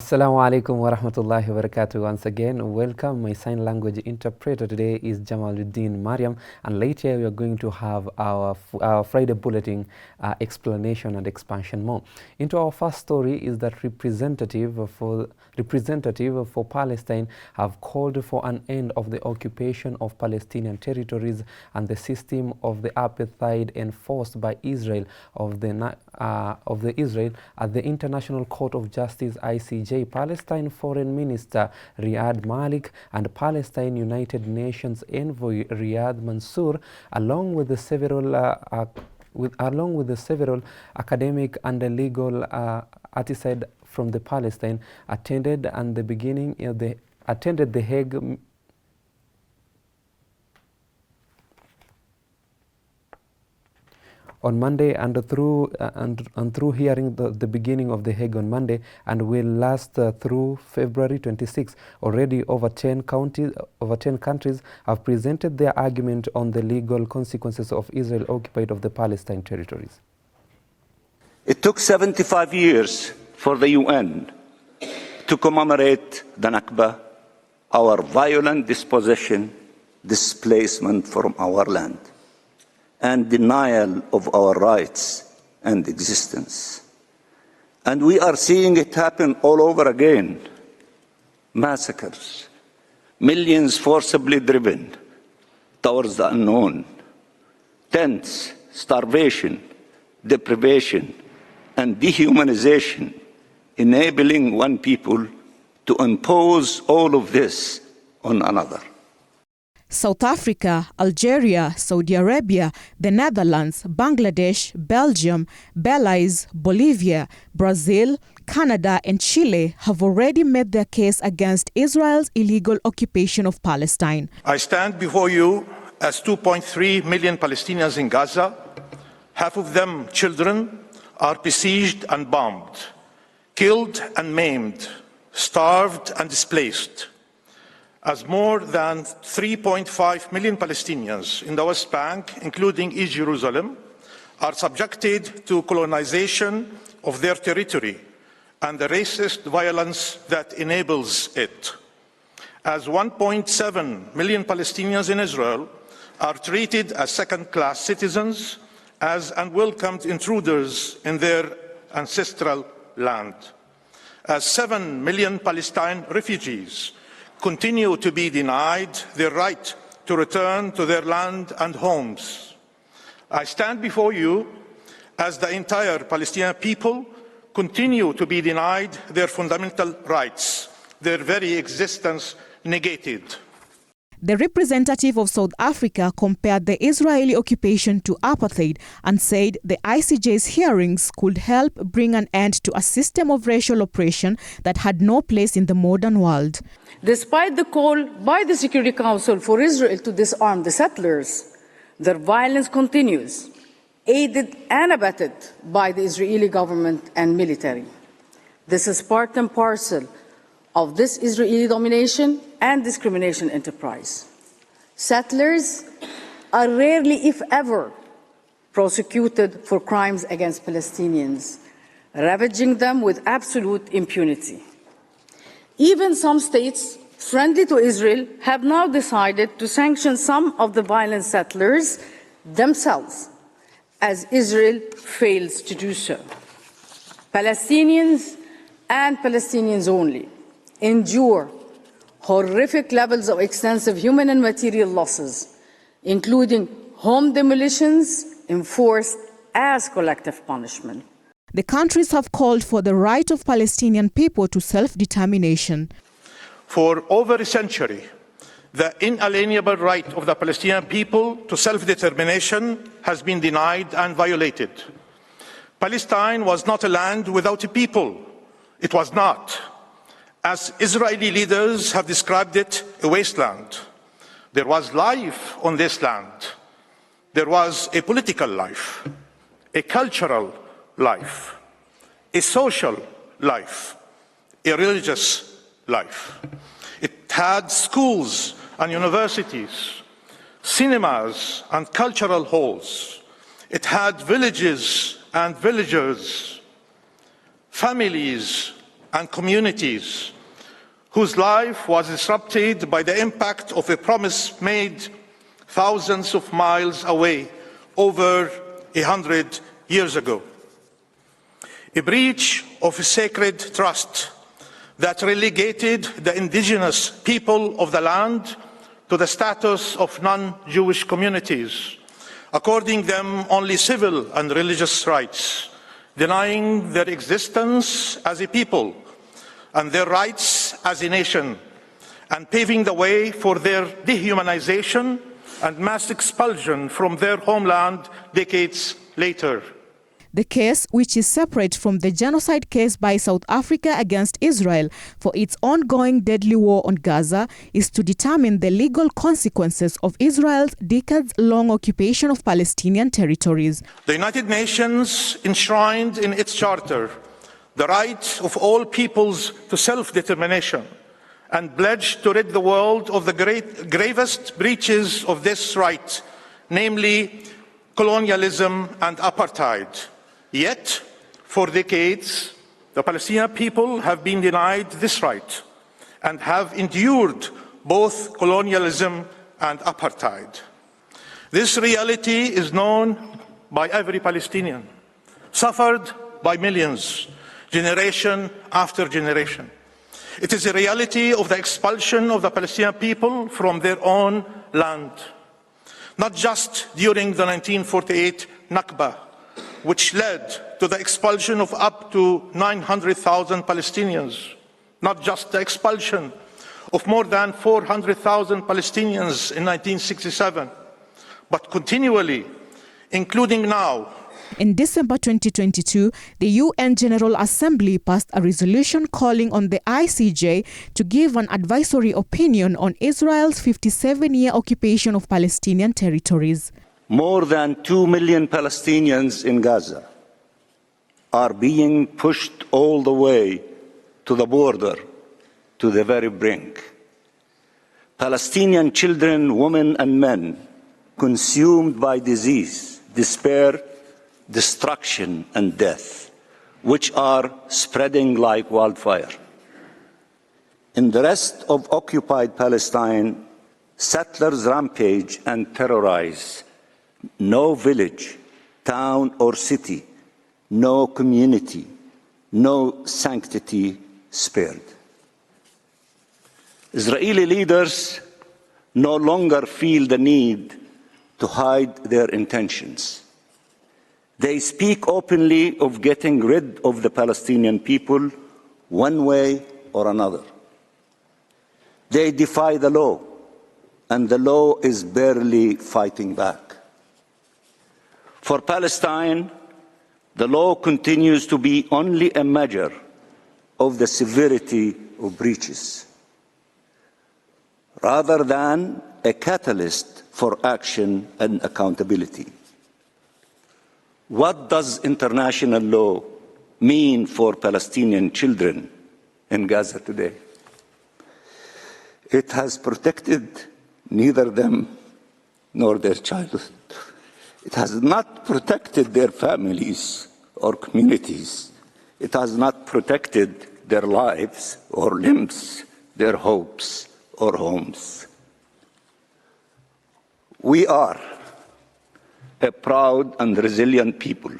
Assalamu alaikum wa rahmatullahi wa barakatuh. Once again, welcome. My sign language interpreter today is Jamaluddin Mariam, and later we are going to have our Friday bulletin explanation and expansion more. Into our first story is that representative for Palestine have called for an end of the occupation of Palestinian territories and the system of the apartheid enforced by Israel of the Israel at the International Court of Justice ICJ. Palestine Foreign Minister RIYAD MALKI and Palestine United Nations Envoy RIYAD MANSOUR, along with the several academic and legal artisans from the Palestine, attended the Hague on Monday and through hearing the beginning of the Hague on Monday, and will last through February 26. Already over 10 countries have presented their argument on the legal consequences of Israel occupied of the Palestine territories. It took 75 years for the UN to commemorate the Nakba, our violent dispossession, displacement from our land, and denial of our rights and existence. And we are seeing it happen all over again. Massacres, millions forcibly driven towards the unknown, tents, starvation, deprivation, and dehumanization, enabling one people to impose all of this on another. South Africa, Algeria, Saudi Arabia, the Netherlands, Bangladesh, Belgium, Belize, Bolivia, Brazil, Canada, and Chile have already made their case against Israel's illegal occupation of Palestine. I stand before you as 2.3 million Palestinians in Gaza, half of them children, are besieged and bombed, killed and maimed, starved and displaced. As more than 3.5 million Palestinians in the West Bank, including East Jerusalem, are subjected to colonization of their territory and the racist violence that enables it. As 1.7 million Palestinians in Israel are treated as second-class citizens, as unwelcomed intruders in their ancestral land. As 7 million Palestine refugees continue to be denied their right to return to their land and homes. I stand before you as the entire Palestinian people continue to be denied their fundamental rights, their very existence negated. The representative of South Africa compared the Israeli occupation to apartheid and said the ICJ's hearings could help bring an end to a system of racial oppression that had no place in the modern world. Despite the call by the Security Council for Israel to disarm the settlers, their violence continues, aided and abetted by the Israeli government and military. This is part and parcel of this Israeli domination and discrimination enterprise. Settlers are rarely, if ever, prosecuted for crimes against Palestinians, ravaging them with absolute impunity. Even some states friendly to Israel have now decided to sanction some of the violent settlers themselves, as Israel fails to do so. Palestinians and Palestinians only endure horrific levels of extensive human and material losses, including home demolitions enforced as collective punishment. The countries have called for the right of Palestinian people to self-determination. For over a century, the inalienable right of the Palestinian people to self-determination has been denied and violated. Palestine was not a land without a people. It was not. As Israeli leaders have described it, a wasteland. There was life on this land. There was a political life, a cultural life, a social life, a religious life. It had schools and universities, cinemas and cultural halls. It had villages and villagers, families and communities whose life was disrupted by the impact of a promise made thousands of miles away over 100 years ago. A breach of a sacred trust that relegated the indigenous people of the land to the status of non-Jewish communities, according them only civil and religious rights, denying their existence as a people and their rights as a nation, and paving the way for their dehumanization and mass expulsion from their homeland decades later. The case, which is separate from the genocide case by South Africa against Israel for its ongoing deadly war on Gaza, is to determine the legal consequences of Israel's decades-long occupation of Palestinian territories. The United Nations enshrined in its charter the right of all peoples to self-determination and pledged to rid the world of the gravest breaches of this right, namely colonialism and apartheid. Yet, for decades, the Palestinian people have been denied this right and have endured both colonialism and apartheid. This reality is known by every Palestinian, suffered by millions, generation after generation. It is a reality of the expulsion of the Palestinian people from their own land, not just during the 1948 Nakba, which led to the expulsion of up to 900,000 Palestinians, not just the expulsion of more than 400,000 Palestinians in 1967, but continually, including now. In December 2022, the UN General Assembly passed a resolution calling on the ICJ to give an advisory opinion on Israel's 57-year occupation of Palestinian territories. More than 2 million Palestinians in Gaza are being pushed all the way to the border, to the very brink. Palestinian children, women and men consumed by disease, despair, destruction and death, which are spreading like wildfire. In the rest of occupied Palestine, settlers rampage and terrorize. No village, town or city, no community, no sanctity spared. Israeli leaders no longer feel the need to hide their intentions. They speak openly of getting rid of the Palestinian people one way or another. They defy the law, and the law is barely fighting back. For Palestine, the law continues to be only a measure of the severity of breaches, rather than a catalyst for action and accountability. What does international law mean for Palestinian children in Gaza today? It has protected neither them nor their childhood. It has not protected their families or communities. It has not protected their lives or limbs, their hopes or homes. We are a proud and resilient people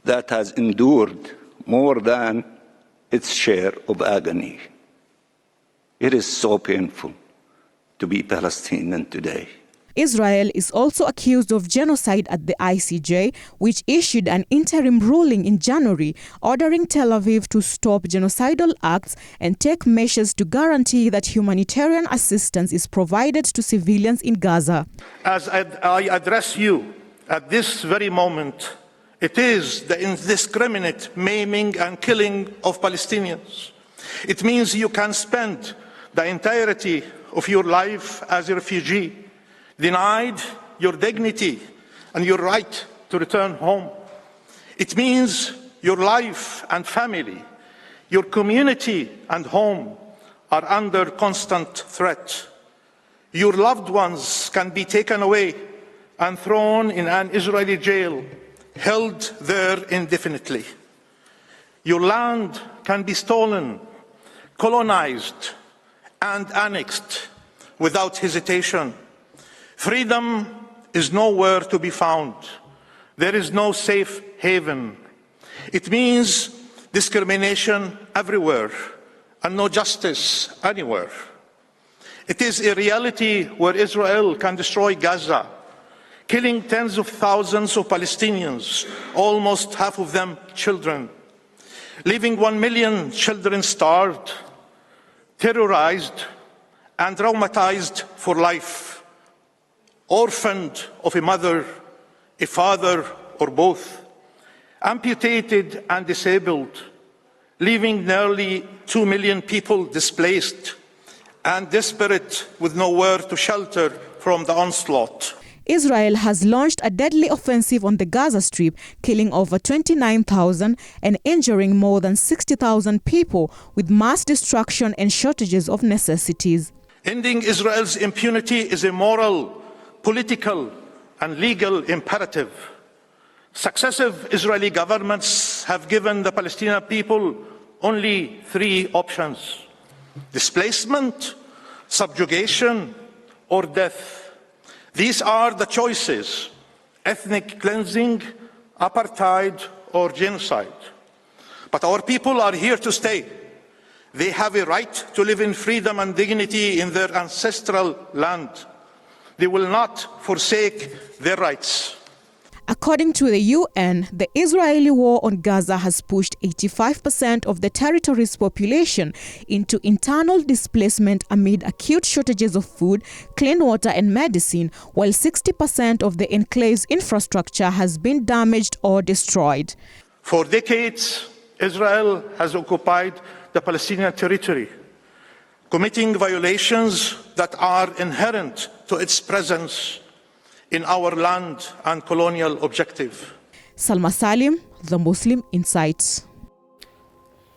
that has endured more than its share of agony. It is so painful to be Palestinian today. Israel is also accused of genocide at the ICJ, which issued an interim ruling in January ordering Tel Aviv to stop genocidal acts and take measures to guarantee that humanitarian assistance is provided to civilians in Gaza. As I address you at this very moment, it is the indiscriminate maiming and killing of Palestinians. It means you can spend the entirety of your life as a refugee, denied your dignity and your right to return home. It means your life and family, your community and home are under constant threat. Your loved ones can be taken away and thrown in an Israeli jail, held there indefinitely. Your land can be stolen, colonized, and annexed without hesitation. Freedom is nowhere to be found. There is no safe haven. It means discrimination everywhere and no justice anywhere. It is a reality where Israel can destroy Gaza, killing tens of thousands of Palestinians, almost half of them children, leaving 1 million children starved, terrorized, and traumatized for life, orphaned of a mother, a father, or both, amputated and disabled, leaving nearly 2 million people displaced and desperate with nowhere to shelter from the onslaught. Israel has launched a deadly offensive on the Gaza Strip, killing over 29,000 and injuring more than 60,000 people, with mass destruction and shortages of necessities. Ending Israel's impunity is a moral, political, and legal imperative. Successive Israeli governments have given the Palestinian people only 3 options: displacement, subjugation, or death. These are the choices: ethnic cleansing, apartheid, or genocide. But our people are here to stay. They have a right to live in freedom and dignity in their ancestral land. They will not forsake their rights. According to the UN, the Israeli war on Gaza has pushed 85% of the territory's population into internal displacement amid acute shortages of food, clean water, and medicine, while 60% of the enclave's infrastructure has been damaged or destroyed. For decades, Israel has occupied the Palestinian territory, committing violations that are inherent to its presence in our land and colonial objective. Salma Salim, The Muslim Insights.